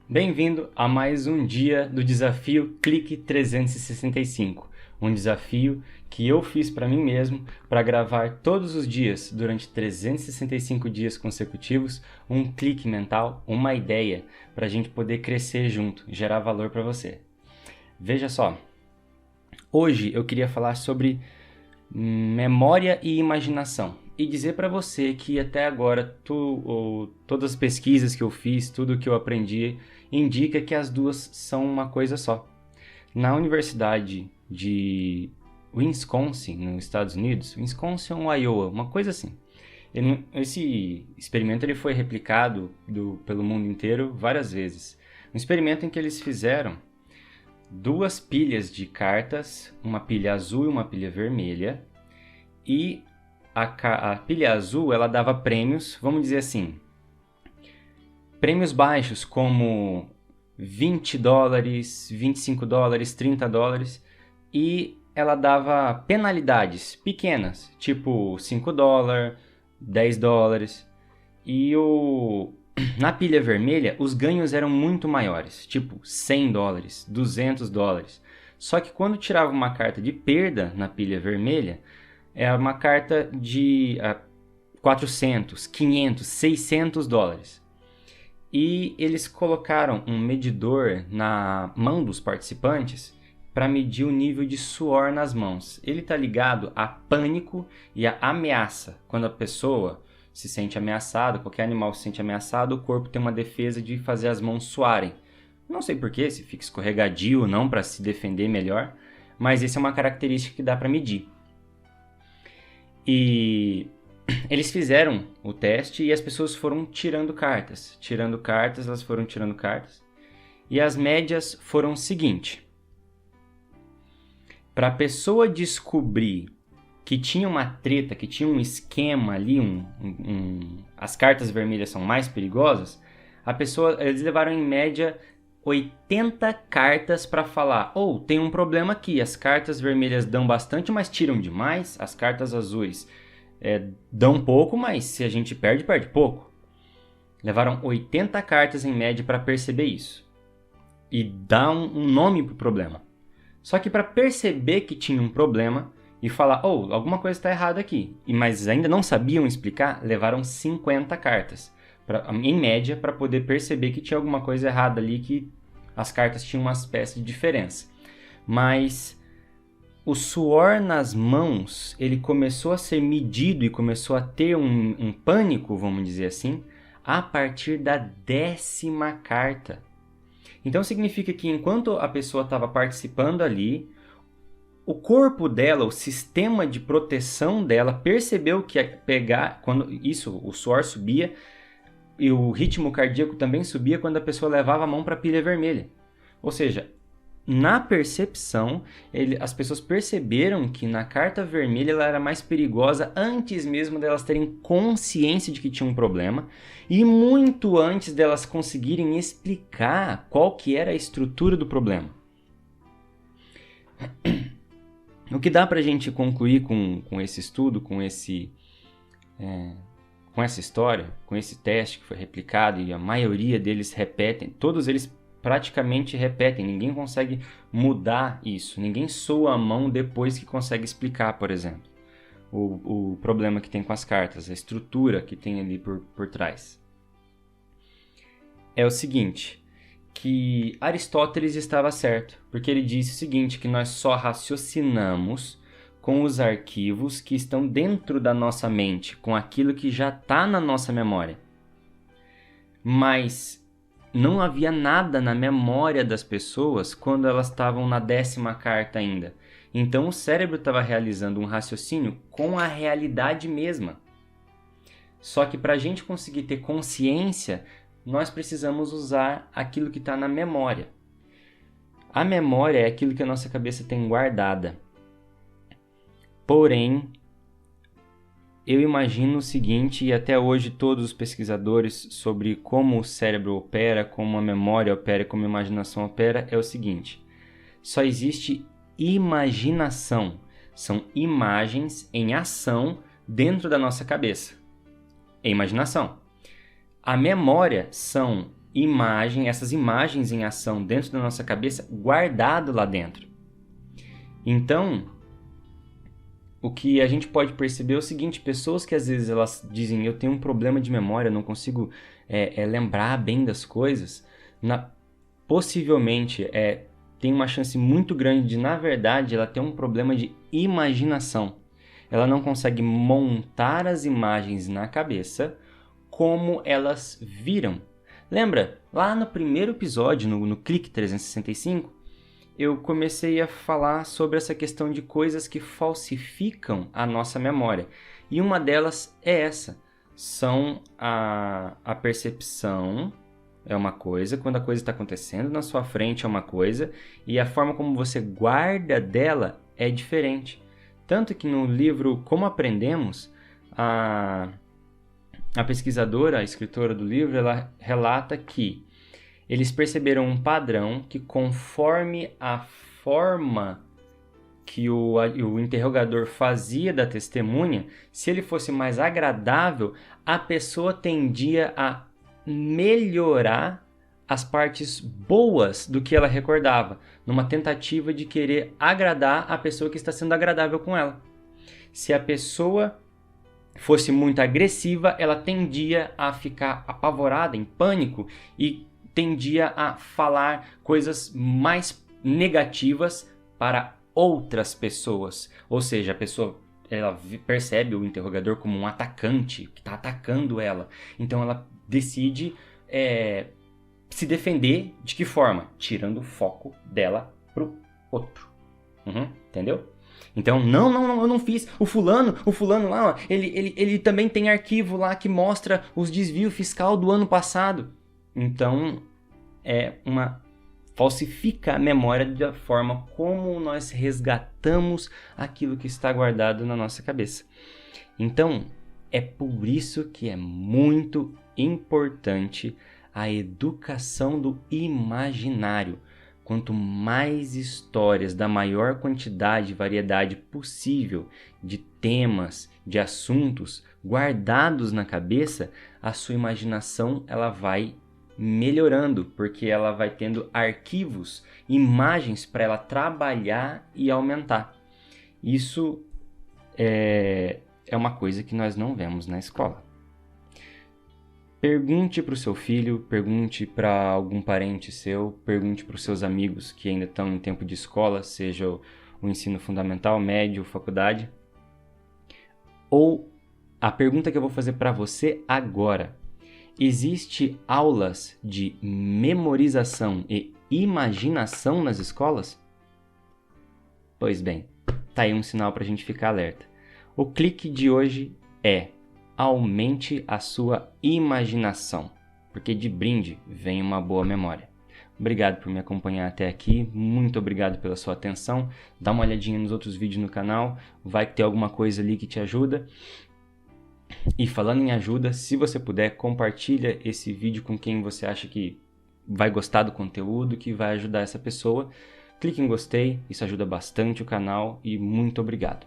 Bem-vindo a mais um dia do desafio Clique 365, um desafio que eu fiz para mim mesmo para gravar todos os dias, durante 365 dias consecutivos, um clique mental, uma ideia, para a gente poder crescer junto, gerar valor para você. Veja só, hoje eu queria falar sobre memória e imaginação. E dizer para você que até agora todas as pesquisas que eu fiz, tudo que eu aprendi, indica que as duas são uma coisa só. Na Universidade de Wisconsin, nos Estados Unidos, Wisconsin ou Iowa, uma coisa assim. Esse experimento ele foi replicado pelo mundo inteiro várias vezes. Um experimento em que eles fizeram duas pilhas de cartas, uma pilha azul e uma pilha vermelha, e a pilha azul ela dava prêmios, vamos dizer assim, prêmios baixos como $20, $25, $30, e ela dava penalidades pequenas, tipo $5, $10, e na pilha vermelha os ganhos eram muito maiores, tipo $100, $200. Só que quando tirava uma carta de perda na pilha vermelha, é uma carta de $400, $500, $600. E eles colocaram um medidor na mão dos participantes para medir o nível de suor nas mãos. Ele está ligado a pânico e a ameaça. Quando a pessoa se sente ameaçada, qualquer animal se sente ameaçado, o corpo tem uma defesa de fazer as mãos suarem. Não sei porquê, se fica escorregadio ou não para se defender melhor, mas essa é uma característica que dá para medir. E eles fizeram o teste e as pessoas foram tirando cartas. Elas foram tirando cartas. E as médias foram o seguinte. Para a pessoa descobrir que tinha uma treta, que tinha um esquema ali, as cartas vermelhas são mais perigosas, eles levaram em média 80 cartas para falar, tem um problema aqui, as cartas vermelhas dão bastante, mas tiram demais, as cartas azuis dão pouco, mas se a gente perde, perde pouco. Levaram 80 cartas em média para perceber isso e dar um nome para o problema. Só que para perceber que tinha um problema e falar, alguma coisa está errada aqui, mas ainda não sabiam explicar, levaram 50 cartas em média para poder perceber que tinha alguma coisa errada ali, que as cartas tinham uma espécie de diferença. Mas o suor nas mãos, ele começou a ser medido e começou a ter um pânico, vamos dizer assim, a partir da 10ª carta. Então significa que enquanto a pessoa estava participando ali, o corpo dela, o sistema de proteção dela percebeu que quando o suor subia e o ritmo cardíaco também subia quando a pessoa levava a mão para a pilha vermelha. Ou seja, na percepção, as pessoas perceberam que na carta vermelha ela era mais perigosa antes mesmo delas terem consciência de que tinha um problema e muito antes delas conseguirem explicar qual que era a estrutura do problema. O que dá para a gente concluir com esse estudo, com essa história, com esse teste que foi replicado, e a maioria deles repetem, todos eles praticamente repetem, ninguém consegue mudar isso, ninguém soa a mão depois que consegue explicar, por exemplo, o problema que tem com as cartas, a estrutura que tem ali por trás. É o seguinte, que Aristóteles estava certo, porque ele disse o seguinte, que nós só raciocinamos com os arquivos que estão dentro da nossa mente, com aquilo que já está na nossa memória. Mas não havia nada na memória das pessoas quando elas estavam na 10ª carta ainda. Então o cérebro estava realizando um raciocínio com a realidade mesma. Só que para a gente conseguir ter consciência, nós precisamos usar aquilo que está na memória. A memória é aquilo que a nossa cabeça tem guardada. Porém, eu imagino o seguinte, e até hoje todos os pesquisadores sobre como o cérebro opera, como a memória opera, como a imaginação opera, é o seguinte: só existe imaginação. São imagens em ação dentro da nossa cabeça. É imaginação. A memória são essas imagens em ação dentro da nossa cabeça, guardado lá dentro. Então, o que a gente pode perceber é o seguinte: pessoas que às vezes elas dizem, eu tenho um problema de memória, não consigo lembrar bem das coisas, possivelmente tem uma chance muito grande de, na verdade, ela ter um problema de imaginação. Ela não consegue montar as imagens na cabeça como elas viram. Lembra? Lá no primeiro episódio, no Clique 365, eu comecei a falar sobre essa questão de coisas que falsificam a nossa memória. E uma delas é essa. São a percepção é uma coisa, quando a coisa está acontecendo na sua frente é uma coisa, e a forma como você guarda dela é diferente. Tanto que no livro Como Aprendemos, a pesquisadora, a escritora do livro, ela relata que eles perceberam um padrão que, conforme a forma que o interrogador fazia da testemunha, se ele fosse mais agradável, a pessoa tendia a melhorar as partes boas do que ela recordava, numa tentativa de querer agradar a pessoa que está sendo agradável com ela. Se a pessoa fosse muito agressiva, ela tendia a ficar apavorada, em pânico, e tendia a falar coisas mais negativas para outras pessoas. Ou seja, a pessoa ela percebe o interrogador como um atacante que está atacando ela. Então ela decide se defender de que forma? Tirando o foco dela pro outro. Entendeu? Então, não, eu não fiz. O fulano lá, ó, ele também tem arquivo lá que mostra os desvios fiscal do ano passado. Então, falsifica a memória da forma como nós resgatamos aquilo que está guardado na nossa cabeça. Então, é por isso que é muito importante a educação do imaginário. Quanto mais histórias da maior quantidade e variedade possível de temas, de assuntos guardados na cabeça, a sua imaginação ela vai melhorando, porque ela vai tendo arquivos, imagens para ela trabalhar e aumentar. Isso é uma coisa que nós não vemos na escola. Pergunte para o seu filho, pergunte para algum parente seu, pergunte para os seus amigos que ainda estão em tempo de escola, seja o ensino fundamental, médio, faculdade. Ou a pergunta que eu vou fazer para você agora: existe aulas de memorização e imaginação nas escolas? Pois bem, tá aí um sinal para a gente ficar alerta. O clique de hoje é: aumente a sua imaginação, porque de brinde vem uma boa memória. Obrigado por me acompanhar até aqui, muito obrigado pela sua atenção. Dá uma olhadinha nos outros vídeos no canal, vai ter alguma coisa ali que te ajuda. E falando em ajuda, se você puder, compartilha esse vídeo com quem você acha que vai gostar do conteúdo, que vai ajudar essa pessoa. Clique em gostei, isso ajuda bastante o canal e muito obrigado.